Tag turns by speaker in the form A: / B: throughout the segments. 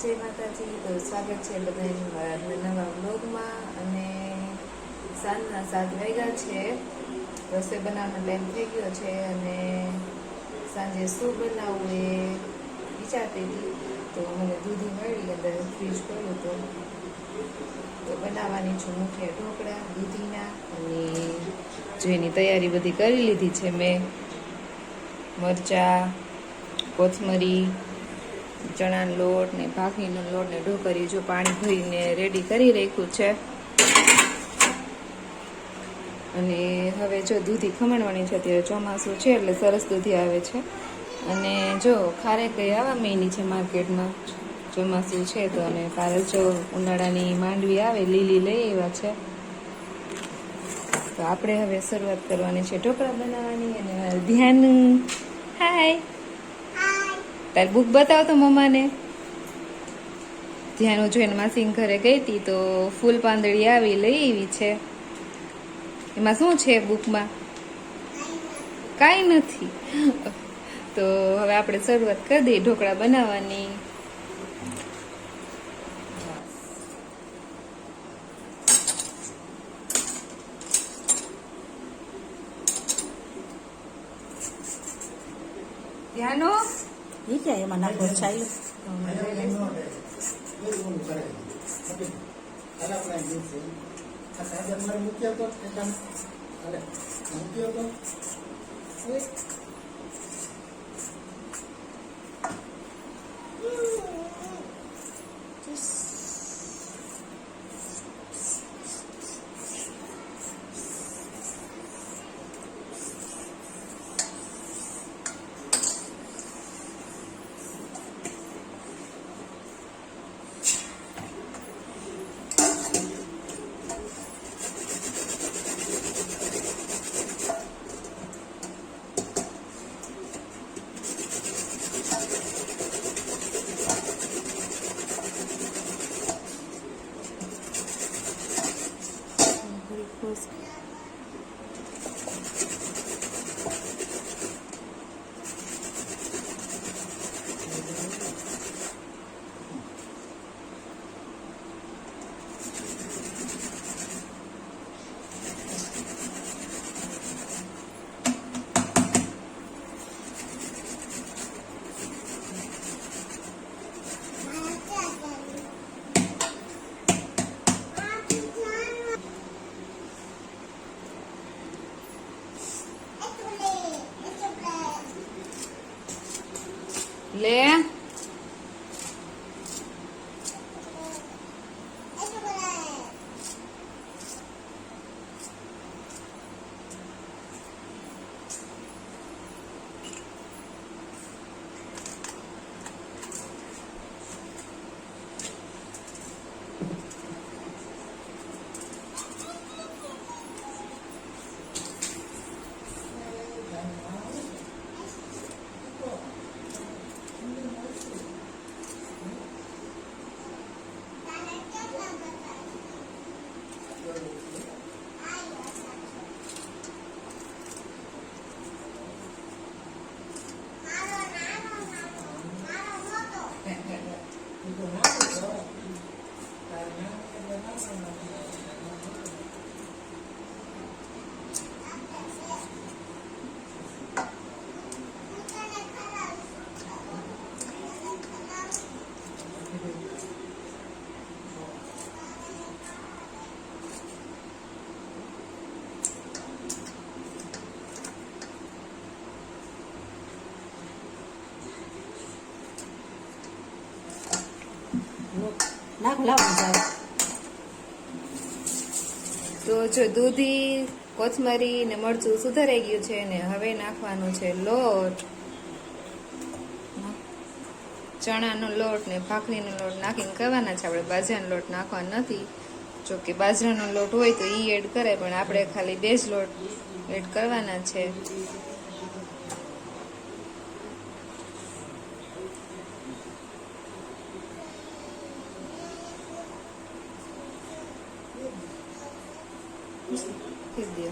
A: જય માતાજી. તો સ્વાગત છે બધાનું મારા નવા બ્લોગમાં. અને સાંજના 7 વાગ્યા છે. રસોઈ બનાવવાનો ટાઈમ થઈ ગયો છે અને સાંજે શું બનાવવું એ વિચારતી હતી. તો મને દૂધી મળી, અંદર ફ્રીજ ખોલ્યું તો બનાવવાની છું મુઠિયા ઢોકળા દૂધીના. અને જો એની તૈયારી બધી કરી લીધી છે મેં. મરચાં, કોથમરી, ચણાનો લોટ ને ભાખરીનો લોટ ને ઢોકળી જો પાણી ભરીને રેડી કરી રાખ્યું છે. અને હવે જો દૂધી ખમણવાની છે. અત્યારે ચોમાસું છે એટલે સરસ દૂધી આવે છે. અને જો ખારેક આવવા માંડી છે માર્કેટમાં, ચોમાસું છે તો. અને કાલે જો ઉનાળાની માંડવી આવે લીલી લઈ આવ્યા છે. તો આપણે હવે શરૂઆત કરવાની છે ઢોકળા બનાવવાની. અને ધ્યાન, હાય, તાર બુક બતાવ તો મમ્માને. ધ્યાન જોઈને માસીન ઘરે ગઈ હતી તો ફૂલ પાંદડી આવી લઈ આવી છે. એમાં શું છે બુકમાં? કાંઈ નથી. તો હવે આપણે શરૂઆત કરી દઈએ ઢોકળા બનાવવાની. ધ્યાનો
B: ठीक है एम नाखो चाहिए
A: લે.
B: नाखो लाओ जाओ
A: તો જો દૂધી, કોથમરી ને મરચું સુધારાઈ ગયું છે. ને હવે નાખવાનું છે લોટ, ચણાનો લોટ ને ભાખરીનો લોટ નાખીને કરવાના છે. આપણે બાજરાનો લોટ નાખવાનો નથી. જો કે બાજરાનો લોટ હોય તો ઈ એડ કરે, પણ આપણે ખાલી બે જ લોટ એડ કરવાના છે. દે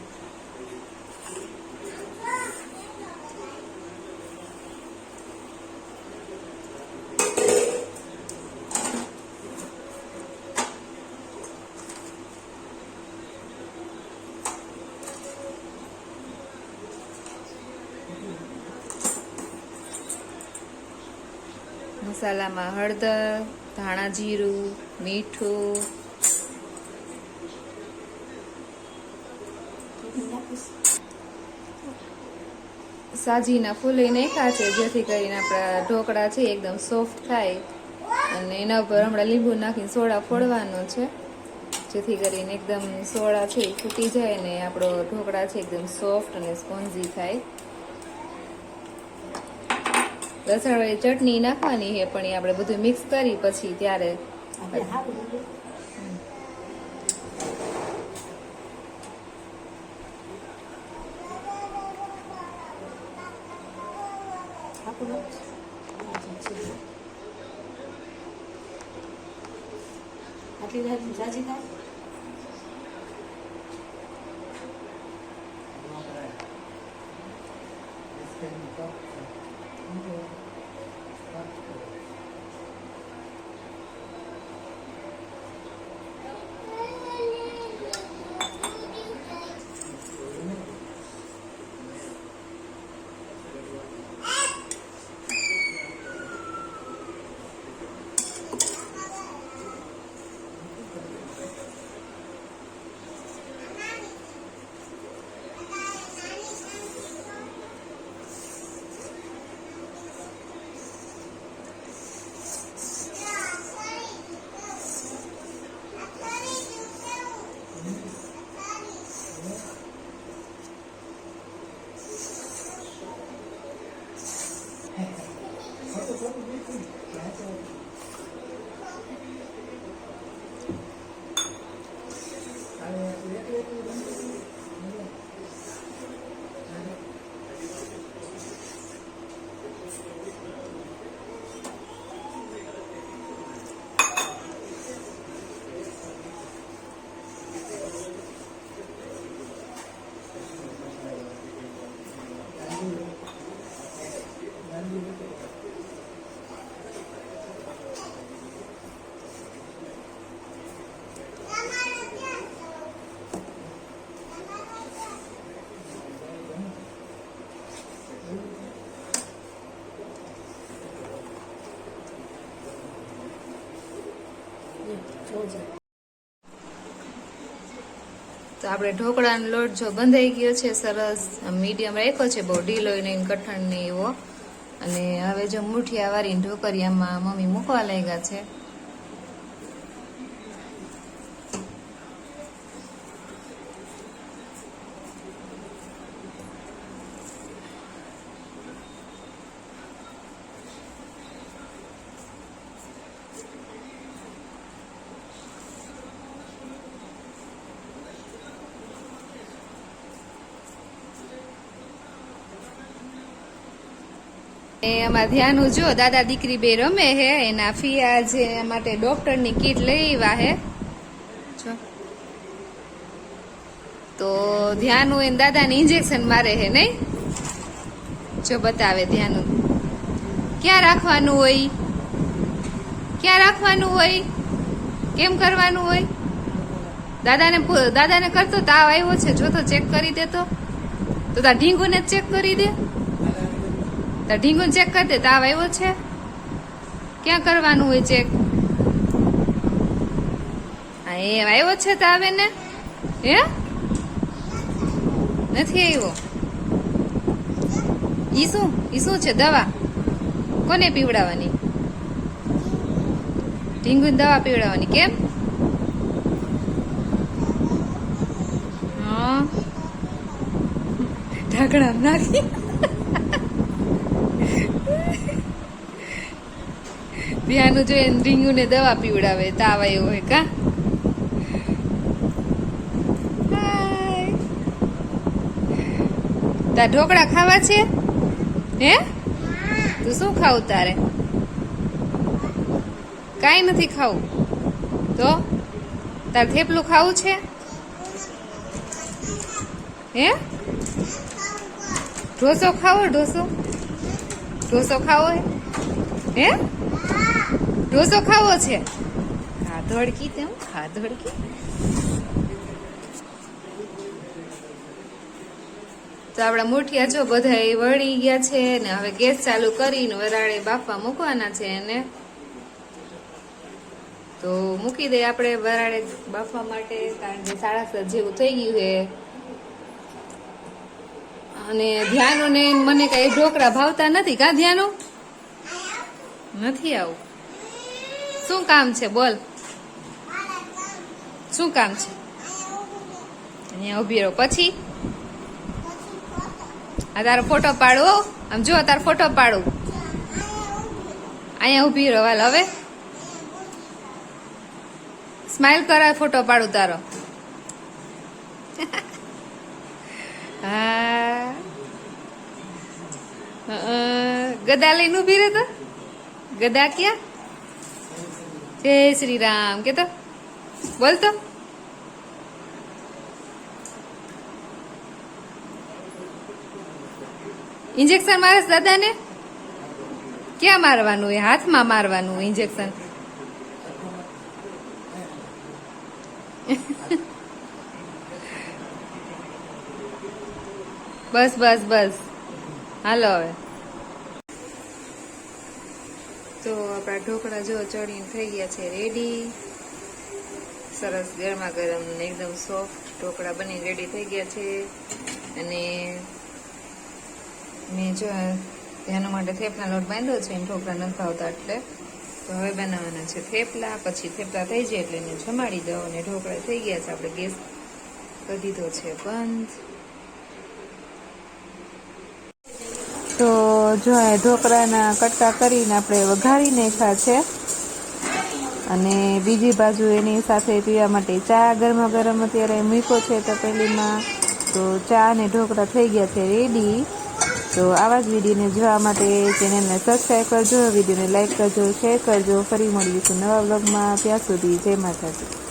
A: મસાલામાં હળદર, ધાણા જીરું, મીઠું, સાજીના ફૂલી નાખ્યા છે, જેથી કરીને આપણા ઢોકળા છે એકદમ સોફ્ટ થાય. અને એના ઉપર હમણાં લીંબુ નાખીને સોડા ફોડવાનો છે, જેથી કરીને એકદમ સોડા છે એ ફૂટી જાય ને આપણો ઢોકળા છે એકદમ સોફ્ટ અને સ્પોન્જી થાય. લસણવાળી ચટણી નાખવાની છે, પણ એ આપણે બધું મિક્સ કરી પછી ત્યારે
B: આટલી જાજી થાય
A: તો આપણે ઢોકળાનો લોટ જો બંધાઈ ગયો છે, સરસ મીડિયમ રાખ્યો છે, બહુ ઢીલો નહીં કઠણ નહીં એવો. અને હવે જો મુઠિયા વાળીને ઢોકરિયામાં મમ્મી મૂકવા લાગ્યા છે. એમાં ધ્યાન જો દાદા દીકરી બે રમે હે, એના ફિયા જે માટે ડોક્ટરની કીટ લઈ આવ્યા હે જો. તો ધ્યાનું એને દાદાને ઇન્જેક્શન મારે હે નહીં, જો બતાવે ધ્યાનું ક્યાં રાખવાનું હોય, ક્યાં રાખવાનું હોય, કેમ કરવાનું હોય. દાદાને કરતો તાવ આવ્યો છે, જો તો ચેક કરી દે તો તાર ઢીંગુને ચેક કરી દે, ઢીંગુને ચેક કરી દે તાવ આવ્યો છે. ક્યાં કરવાનું હોય ચેક? હા એ આવ્યો છે તાવ એને, હે નથી આવ્યો. ઈ શું છે દવા કોને પીવડાવવાની? ઢીંગુને દવા પીવડાવવાની. કેમ? હા ઢાંકણા નાખી ધ્યાનું જોઈએ ઢીંગુને દવા પીવડાવે તાવ આવ્યો હોય કા. તાર ઢોકળા ખાવા છે હે? તું શું ખાવું તારે? કાંઈ નથી ખાવું તો તાર થેપલું ખાવું છે હે? ઢોસો ખાવો? ઢોસો ખાવો હે? ઢોસો ખાવો છે? ખાધોડકી તેમ ખાધોડકી. તો આપણા મુઠિયા જો બધા વળી ગયા છે ને હવે ગેસ ચાલુ કરીને વરાળે બાફવા મૂકવાના છે એને તો મૂકી દઈએ આપણે વરાળે બાફવા માટે કારણ કે 7:30 જેવું થઈ ગયું છે અને ધ્યાનો ને મને કઈ ઢોકળા ભાવતા નથી કા ધ્યાનો નથી આવું શું કામ છે બોલ શું કામ છે અહીંયા ઉભી રહો પછી આ તારો ફોટો પાડવો આમ જો તારો ફોટો પાડું અહીંયા ઉભી રહો હાલ હવે સ્માઈલ કરાય ફોટો પાડું તારો હા ગદા લઈને ઉભી રહે તો ગદા ક્યાં જય શ્રી રામ કે તો બોલ તો ઇન્જેક્શન મારે દાદાને ક્યાં મારવાનું એ હાથમાં મારવાનું ઇન્જેક્શન બસ બસ બસ હાલો હવે તો આપણા ઢોકળા જો ચડીને થઈ ગયા છે રેડી સરસ ગરમા ગરમ ને એકદમ સોફ્ટ ઢોકળા બની રેડી થઈ ગયા છે અને મેં જો તેના માટે થેપલા લોટ બાંધ્યો છે એમ ઢોકળા નથી ભાવતા એટલે તો હવે બનાવવાના છે થેપલા પછી થેપલા થઈ જાય એટલે એને જમાડી દો અને ઢોકળા થઈ ગયા છે આપણે ગેસ કરી દીધો છે બંધ તો જો આ ઢોકળાના કટકા કરીને આપણે વઘારી નાખ્યા છે અને બીજી બાજુ એની સાથે પીવા માટે ચા ગરમા ગરમ અત્યારે મૂક્યો છે તપેલીમાં તો ચા અને ઢોકળા થઈ ગયા છે રેડી તો આવા જ વિડીયોને જોવા માટે ચેનલને સબસ્ક્રાઈબ કરજો વિડીયોને લાઈક કરજો શેર કરજો ફરી મળીશું નવા વ્લોગમાં ત્યાં સુધી જય માતાજી